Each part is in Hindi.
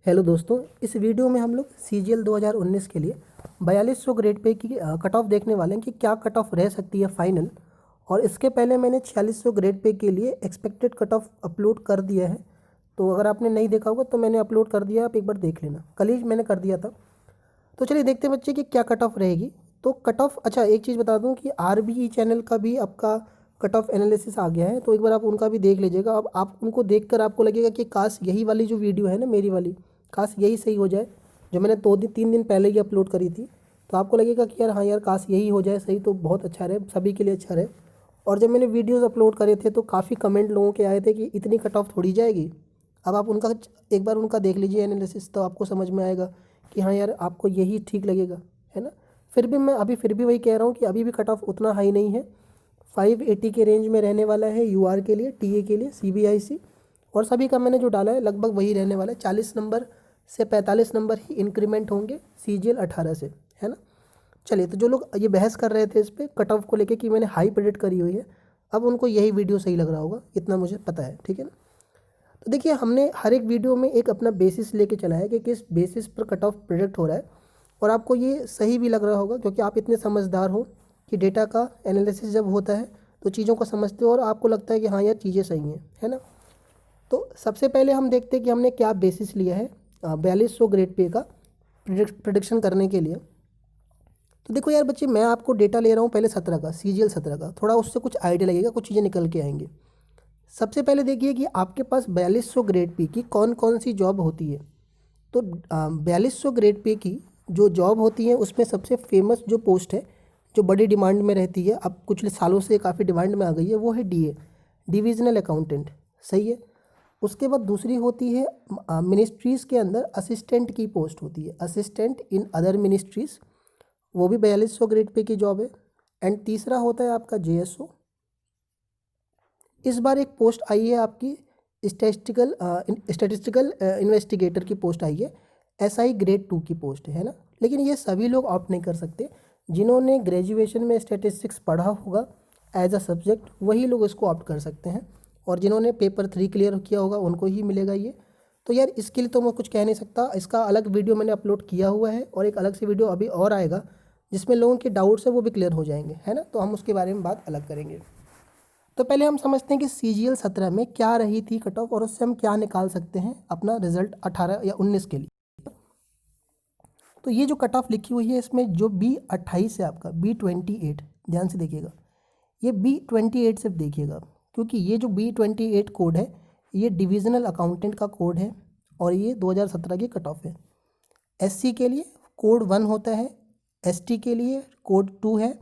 हेलो दोस्तों, इस वीडियो में हम लोग CGL 2019 के लिए 4200 ग्रेड पे की कट ऑफ देखने वाले हैं कि क्या कट ऑफ रह सकती है फाइनल। और इसके पहले मैंने 4600 ग्रेड पे के लिए एक्सपेक्टेड कट ऑफ अपलोड कर दिया है। तो अगर आपने नहीं देखा होगा तो मैंने अपलोड कर दिया, आप एक बार देख लेना। कल ही मैंने कर दिया था। तो चलिए देखते हैं बच्चे कि क्या कट ऑफ रहेगी। तो कट ऑफ, अच्छा एक चीज़ बता दूं कि RBE चैनल का भी आपका कट ऑफ एनालिसिस आ गया है, तो एक बार आप उनका भी देख लीजिएगा। अब आप उनको देखकर आपको लगेगा कि काश यही वाली जो वीडियो है ना मेरी वाली, काश यही सही हो जाए, जो मैंने 2 दिन 3 दिन पहले ही अपलोड करी थी। तो आपको लगेगा कि यार हाँ यार काश यही हो जाए सही, तो बहुत अच्छा रहे, सभी के लिए अच्छा रहे। और जब मैंने वीडियोज़ अपलोड करे थे तो काफ़ी कमेंट लोगों के आए थे कि इतनी कट ऑफ थोड़ी जाएगी। अब आप उनका एक बार उनका देख लीजिए एनालिसिस, तो आपको समझ में आएगा कि हाँ यार आपको यही ठीक लगेगा, है ना। फिर भी मैं अभी फिर भी वही कह रहा हूँ कि अभी भी कट ऑफ उतना हाई नहीं है। 580 के रेंज में रहने वाला है UR के लिए, TA के लिए, CBIC और सभी का मैंने जो डाला है लगभग वही रहने वाला है। 40 नंबर से 45 नंबर ही इंक्रीमेंट होंगे CGL 18 से, है ना। चलिए, तो जो लोग ये बहस कर रहे थे इस पर कट ऑफ को लेके कि मैंने हाई प्रेडिक्ट करी हुई है, अब उनको यही वीडियो सही लग रहा होगा, इतना मुझे पता है, ठीक है ना। तो देखिए, हमने हर एक वीडियो में एक अपना बेसिस लेके चला है कि किस बेसिस पर कट ऑफ प्रेडिक्ट हो रहा है। और आपको ये सही भी लग रहा होगा क्योंकि आप इतने समझदार हो कि डेटा का एनालिसिस जब होता है तो चीज़ों को समझते हो और आपको लगता है कि हाँ यार चीज़ें सही हैं, है ना। तो सबसे पहले हम देखते हैं कि हमने क्या बेसिस लिया है 4200 ग्रेड पे का प्रिडिक्शन करने के लिए। तो देखो यार बच्चे, मैं आपको डेटा ले रहा हूँ पहले 17 का, CGL 17 का, थोड़ा उससे कुछ आइडिया लगेगा, कुछ चीज़ें निकल के आएंगे। सबसे पहले देखिए कि आपके पास 4200 ग्रेड पे की कौन कौन सी जॉब होती है। तो 4200 ग्रेड पे की जो जॉब होती है उसमें सबसे फेमस जो पोस्ट है, जो बड़ी डिमांड में रहती है, अब कुछ सालों से काफ़ी डिमांड में आ गई है, वो है DA, डिविजनल अकाउंटेंट। सही है। उसके बाद दूसरी होती है मिनिस्ट्रीज़ के अंदर असिस्टेंट की पोस्ट होती है, असिस्टेंट इन अदर मिनिस्ट्रीज़, वो भी 4200 ग्रेड पे की जॉब है। एंड तीसरा होता है आपका JSO। इस बार एक पोस्ट आई है आपकी स्टैटिस्टिकल इन्वेस्टिगेटर की पोस्ट आई है, SI ग्रेड 2 की पोस्ट है ना। लेकिन ये सभी लोग ऑप्ट नहीं कर सकते। जिन्होंने ग्रेजुएशन में स्टैटिस्टिक्स पढ़ा होगा एज अ सब्जेक्ट, वही लोग इसको ऑप्ट कर सकते हैं। और जिन्होंने पेपर 3 क्लियर किया होगा उनको ही मिलेगा ये। तो यार इसके लिए तो मैं कुछ कह नहीं सकता, इसका अलग वीडियो मैंने अपलोड किया हुआ है और एक अलग से वीडियो अभी और आएगा जिसमें लोगों के डाउट्स है वो भी क्लियर हो जाएंगे, है ना। तो हम उसके बारे में बात अलग करेंगे। तो पहले हम समझते हैं कि CGL 17 में क्या रही थी कट ऑफ और उससे हम क्या निकाल सकते हैं अपना रिजल्ट 18 या 19 के लिए। तो ये जो कट ऑफ लिखी हुई है इसमें जो B28 है आपका, B28, ध्यान से देखिएगा, ये B28 सिर्फ देखिएगा, क्योंकि ये जो B28 कोड है ये डिविजनल अकाउंटेंट का कोड है और ये 2017 की कट ऑफ है। SC के लिए कोड 1 होता है, ST के लिए कोड 2 है,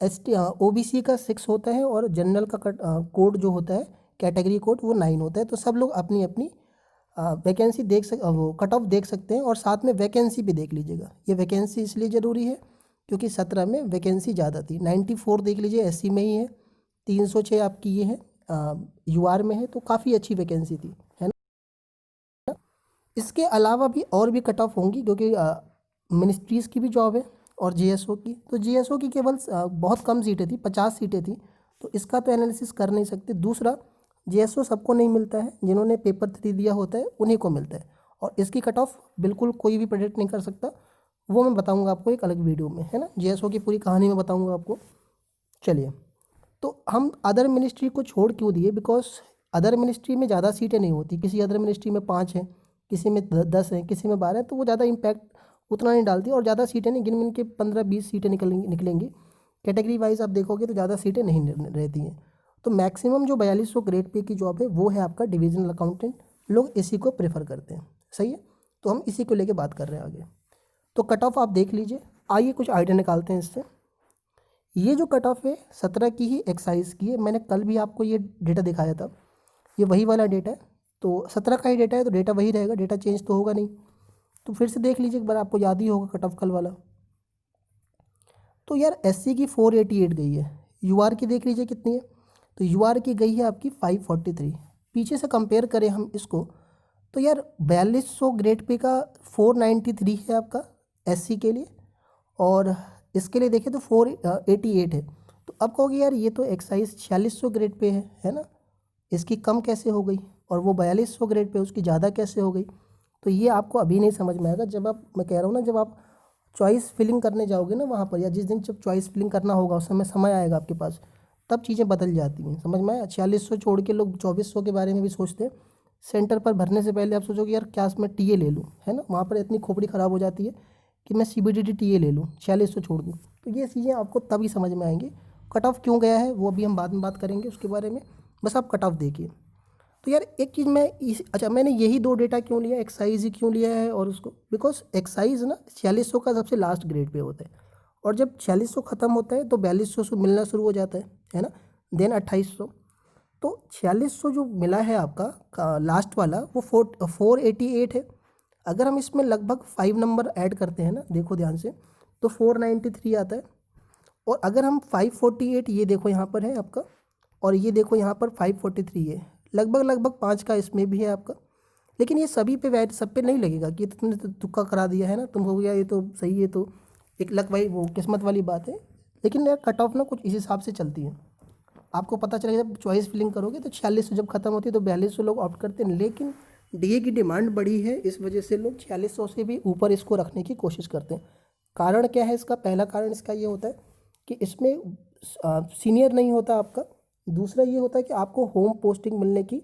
OBC का 6 होता है और जनरल का कोड जो होता है, कैटेगरी कोड, वो 9 होता है। तो सब लोग अपनी अपनी वैकेंसी वो कट ऑफ देख सकते हैं और साथ में वैकेंसी भी देख लीजिएगा। ये वैकेंसी इसलिए ज़रूरी है क्योंकि 17 में वैकेंसी ज़्यादा थी। 94 देख लीजिए SC में ही है, 306 आपकी ये है UR में है, तो काफ़ी अच्छी वैकेंसी थी, है ना। इसके अलावा भी और भी कट ऑफ होंगी क्योंकि मिनिस्ट्रीज़ की भी जॉब है और JSO की। तो JSO की केवल बहुत कम सीटें थी, 50 सीटें थी, तो इसका तो एनालिसिस कर नहीं सकते। दूसरा, JSO सबको नहीं मिलता है, जिन्होंने पेपर 3 दिया होता है उन्हीं को मिलता है। और इसकी कट ऑफ बिल्कुल कोई भी प्रेडिक्ट नहीं कर सकता, वो मैं बताऊँगा आपको एक अलग वीडियो में, है ना। JSO की पूरी कहानी मैं बताऊँगा आपको। चलिए, तो हम अदर मिनिस्ट्री को छोड़ क्यों दिए, बिकॉज अदर मिनिस्ट्री में ज़्यादा सीटें नहीं होती। किसी अदर मिनिस्ट्री में 5 हैं, किसी में 10 हैं, किसी में 12 हैं, तो वो ज़्यादा इम्पैक्ट उतना नहीं डालती और ज़्यादा सीटें नहीं, गिन मिन के 15-20 सीटें निकलेंगी। कैटेगरी वाइज आप देखोगे तो ज़्यादा सीटें नहीं रहती हैं। तो मैक्सिमम जो 4200 ग्रेड पे की जॉब है वो है आपका डिविजनल अकाउंटेंट, लोग इसी को प्रेफर करते हैं। सही है, तो हम इसी को लेके बात कर रहे हैं आगे। तो कट ऑफ आप देख लीजिए, आइए कुछ आइडिया निकालते हैं इससे। ये जो कट ऑफ है 17 की ही एक्साइज की है, मैंने कल भी आपको ये डेटा दिखाया था, ये वही वाला डेटा है। तो 17 का ही डेटा है तो डेटा वही रहेगा, डेटा चेंज तो होगा नहीं। तो फिर से देख लीजिए एक बार, आपको याद ही होगा कट ऑफ कल वाला। तो यार SC की 488 गई है, UR की देख लीजिए कितनी है, तो UR की गई है आपकी 543। पीछे से कंपेयर करें हम इसको, तो यार 4200 ग्रेड पे का 493 है आपका SC के लिए, और इसके लिए देखें तो 488 है। तो अब कहोगे यार ये तो एक्साइज 4600 ग्रेड पे है ना, इसकी कम कैसे हो गई, और वो 4200 ग्रेड पे उसकी ज़्यादा कैसे हो गई। तो ये आपको अभी नहीं समझ में आएगा। जब आप, मैं कह रहा हूँ ना, जब आप चॉइस फिलिंग करने जाओगे ना वहाँ पर, या जिस दिन जब चॉइस फिलिंग करना होगा उस समय आएगा आपके पास, तब चीज़ें बदल जाती हैं। समझ में आया? 4600 छोड़ के लोग 2400 के बारे में भी सोचते हैं। सेंटर पर भरने से पहले आप सोचोगे यार क्या मैं टीए ले लूँ, है ना, वहाँ पर इतनी खोपड़ी ख़राब हो जाती है कि मैं सीबीडीटी टीए ले लूँ, 4600 छोड़ दूँ। तो ये चीज़ें आपको तभी समझ में आएंगी। कट ऑफ क्यों गया है वो अभी हम बाद में बात करेंगे उसके बारे में, बस आप कट ऑफ देखिए। तो यार एक चीज़ मैं अच्छा, मैंने यही दो डेटा क्यों लिया, एक्साइज ही क्यों लिया है और उसको, बिकॉज एक्साइज ना 4600 का सबसे लास्ट ग्रेड पे होता है, और जब 4600 ख़त्म होता है तो 4200 से मिलना शुरू हो जाता है ना, देन 2800। तो 4600 जो मिला है आपका लास्ट वाला, वो 488 है। अगर हम इसमें लगभग 5 नंबर ऐड करते हैं ना, देखो ध्यान से, तो 493 आता है। और अगर हम 548, ये देखो यहाँ पर है आपका, और ये देखो यहाँ पर 543 है, लगभग 5 का इसमें भी है आपका। लेकिन ये सभी पे वैट सब पे नहीं लगेगा कि तुमने तो तुक्का करा दिया है ना, तुम हो गया ये तो सही है, तो एक लक भाई वो किस्मत वाली बात है। लेकिन यार कट ऑफ ना कुछ इस हिसाब से चलती है, आपको पता चलेगा जब चॉइस फिलिंग करोगे तो 4600 जब खत्म होती है तो 4200 लोग ऑप्ट करते हैं। लेकिन डीए की डिमांड बढ़ी है, इस वजह से लोग 4600 से भी ऊपर इसको रखने की कोशिश करते हैं। कारण क्या है इसका? पहला कारण इसका ये होता है कि इसमें सीनियर नहीं होता आपका। दूसरा ये होता है कि आपको होम पोस्टिंग मिलने की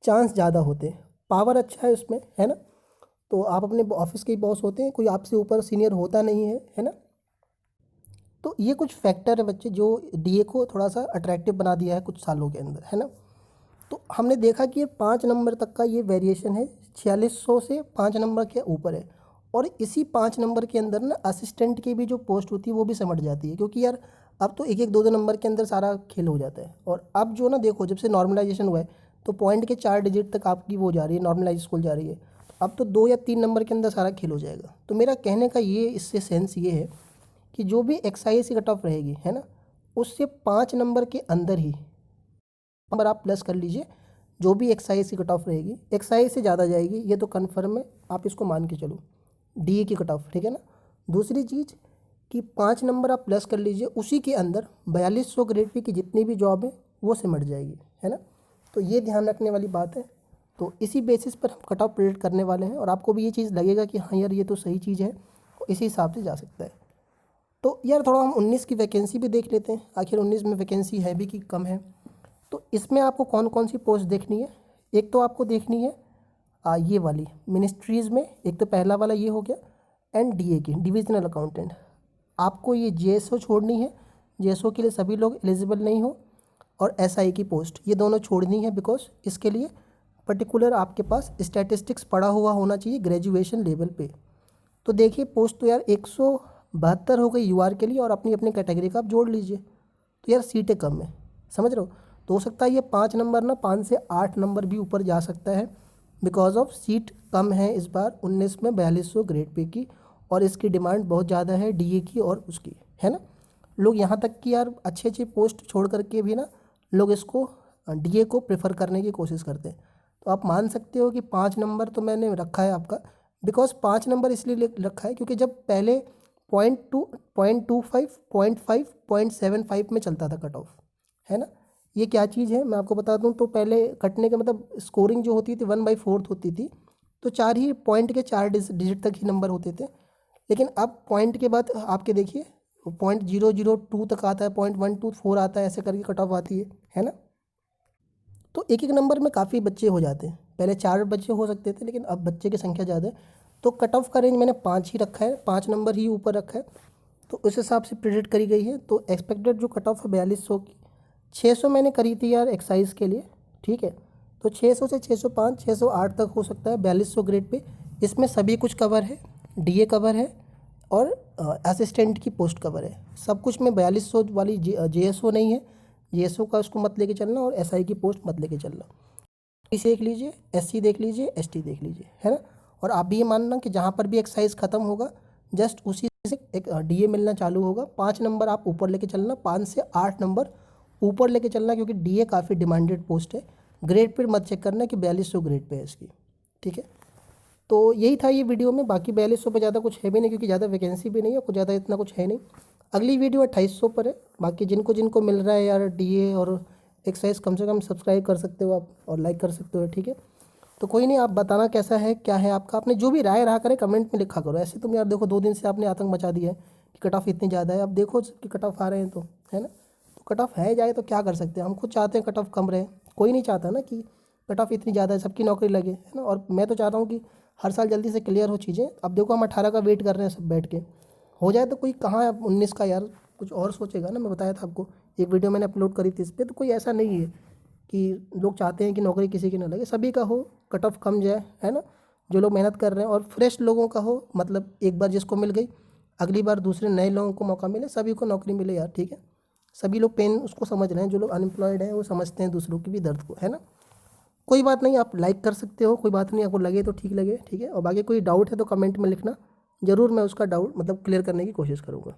चांस ज़्यादा होते हैं, पावर अच्छा है उसमें, है ना। तो आप अपने ऑफिस के ही बॉस होते हैं, कोई आपसे ऊपर सीनियर होता नहीं है ना। तो ये कुछ फैक्टर है बच्चे जो डीए को थोड़ा सा अट्रैक्टिव बना दिया है कुछ सालों के अंदर, है ना। तो हमने देखा कि ये 5 नंबर तक का ये वेरिएशन है, 4600 से 5 नंबर के ऊपर है। और इसी 5 नंबर के अंदर ना असिस्टेंट की भी जो पोस्ट होती है वो भी समझ जाती है, क्योंकि यार अब तो एक एक दो दो नंबर के अंदर सारा खेल हो जाता है। और अब जो ना देखो, जब से नॉर्मलाइजेशन हुआ है तो पॉइंट के 4 डिजिट तक आपकी वो जा रही है, नॉर्मलाइज स्कूल जा रही है। अब तो 2 या 3 नंबर के अंदर सारा खेल हो जाएगा। तो मेरा कहने का ये इससे सेंस ये है कि जो भी एक्साइज की कट ऑफ रहेगी, है ना, उससे 5 नंबर के अंदर ही नंबर आप प्लस कर लीजिए। जो भी एक्साइज की कट ऑफ रहेगी, एक्साइज से ज़्यादा जाएगी ये तो कन्फर्म है, आप इसको मान के चलो, डीए की कट ऑफ, ठीक है ना। दूसरी चीज़ कि 5 नंबर आप प्लस कर लीजिए, उसी के अंदर 4200 ग्रेड पे की जितनी भी जॉब है वो सिमट जाएगी, है ना। तो ये ध्यान रखने वाली बात है। तो इसी बेसिस पर हम कट ऑफ प्रेडिक्ट करने वाले हैं, और आपको भी ये चीज़ लगेगा कि हाँ यार ये तो सही चीज़ है, इसी हिसाब से जा सकता है। तो यार थोड़ा हम 19 की वैकेंसी भी देख लेते हैं, आखिर 19 में वैकेंसी है भी कि कम है। तो इसमें आपको कौन कौन सी पोस्ट देखनी है? एक तो आपको देखनी है ये वाली मिनिस्ट्रीज़ में, एक तो पहला वाला ये हो गया, एंड डीए की डिविजनल अकाउंटेंट। आपको ये जेएसओ छोड़नी है, जेएसओ के लिए सभी लोग एलिजिबल नहीं हो, और एसआई की पोस्ट ये दोनों छोड़नी है, बिकॉज इसके लिए पर्टिकुलर आपके पास स्टैटिस्टिक्स पढ़ा हुआ होना चाहिए ग्रेजुएशन लेवल पे। तो देखिए पोस्ट तो यार 172 हो गई यूआर के लिए, और अपनी अपनी कैटेगरी का आप जोड़ लीजिए, तो यार सीटें कम है, समझ रहे हो। तो हो सकता है ये 5 नंबर ना 5 से 8 नंबर भी ऊपर जा सकता है, बिकॉज ऑफ सीट कम है इस बार 19 में 4200 ग्रेड पे की, और इसकी डिमांड बहुत ज़्यादा है डीए की और उसकी, है ना। लोग यहाँ तक कि यार अच्छे अच्छे पोस्ट छोड़ करके भी ना लोग इसको डीए को प्रेफर करने की कोशिश करते हैं। तो आप मान सकते हो कि 5 नंबर तो मैंने रखा है आपका, बिकॉज 5 नंबर इसलिए रखा है क्योंकि जब पहले 0.25 0.5 0.75 में चलता था कट ऑफ, है ना। ये क्या चीज़ है मैं आपको बता दूं, तो पहले कटने का मतलब स्कोरिंग जो होती थी 1/4 होती थी, तो 4 ही पॉइंट के 4 डिजिट तक ही नंबर होते थे। लेकिन अब पॉइंट के बाद आपके देखिए 0.002 तक आता है, 0.124 आता है, ऐसे करके कट ऑफ आती है ना। तो एक एक नंबर में काफ़ी बच्चे हो जाते हैं, पहले 4 बच्चे हो सकते थे लेकिन अब बच्चे की संख्या ज़्यादा है। तो कट ऑफ का रेंज मैंने 5 ही रखा है, 5 नंबर ही ऊपर रखा है, तो उस हिसाब से प्रिडिक्ट करी गई है। तो एक्सपेक्टेड जो कट ऑफ है 4200 की, 600 मैंने करी थी यार एक्साइज के लिए, ठीक है। तो 600 से 605 608 तक हो सकता है 4200 ग्रेड पे। इसमें सभी कुछ कवर है, डीए कवर है, और असिस्टेंट की पोस्ट कवर है, सब कुछ में 4200 वाली जेएसओ नहीं है, जेएसओ का उसको मत लेके चलना, और एसआई की पोस्ट मत लेके चलना। एससी देख लीजिए, एससी देख लीजिए, एसटी देख लीजिए, है ना। और आप भी ये मानना कि जहाँ पर भी एक्साइज ख़त्म होगा जस्ट उसी से एक डीए मिलना चालू होगा। 5 नंबर आप ऊपर लेके चलना, 5 से 8 नंबर ऊपर लेके चलना, क्योंकि डीए काफ़ी डिमांडेड पोस्ट है। ग्रेड पे मत चेक करना कि 4200 ग्रेड पे है इसकी, ठीक है। तो यही था ये वीडियो में, बाकी 4200 पे ज़्यादा कुछ है भी नहीं, क्योंकि ज़्यादा वैकेंसी भी नहीं है, कुछ ज़्यादा इतना कुछ है नहीं। अगली वीडियो 2800 पर है। बाकी जिनको जिनको मिल रहा है यार डीए और एक्साइज, कम से कम सब्सक्राइब कर सकते हो आप और लाइक कर सकते हो, ठीक है। तो कोई नहीं, आप बताना कैसा है, क्या है आपका, आपने जो भी राय रहा करे कमेंट में लिखा करो। ऐसे तुम यार देखो 2 दिन से आपने आतंक मचा दिया है कि कट ऑफ इतनी ज़्यादा है, अब देखो कि कट ऑफ आ रहे हैं तो, है ना। तो कट ऑफ है जाए तो क्या कर सकते हैं, हम खुद चाहते हैं कट ऑफ कम रहे, कोई नहीं चाहता ना कि कट ऑफ इतनी ज़्यादा है सबकी नौकरी लगे, है ना। और मैं तो चाहता हूँ कि हर साल जल्दी से क्लियर हो चीज़ें। अब देखो हम 18 का वेट कर रहे हैं सब बैठ के, हो जाए तो कोई कहाँ 19 का यार कुछ और सोचेगा ना। मैं बताया था आपको, एक वीडियो मैंने अपलोड करी थी इस पर, तो कोई ऐसा नहीं है कि लोग चाहते हैं कि नौकरी किसी की ना लगे, सभी का हो, कट ऑफ कम जाए, है ना। जो लोग मेहनत कर रहे हैं और फ्रेश लोगों का हो, मतलब एक बार जिसको मिल गई अगली बार दूसरे नए लोगों को मौका मिले, सभी को नौकरी मिले यार, ठीक है। सभी लोग पेन उसको समझ रहे हैं, जो लोग अनएम्प्लॉयड हैं वो समझते हैं दूसरों की भी दर्द को, है ना। कोई बात नहीं, आप लाइक कर सकते हो, कोई बात नहीं, आपको लगे तो ठीक लगे, ठीक है। और बाकी कोई डाउट है तो कमेंट में लिखना, ज़रूर मैं उसका डाउट मतलब क्लियर करने की कोशिश करूँगा।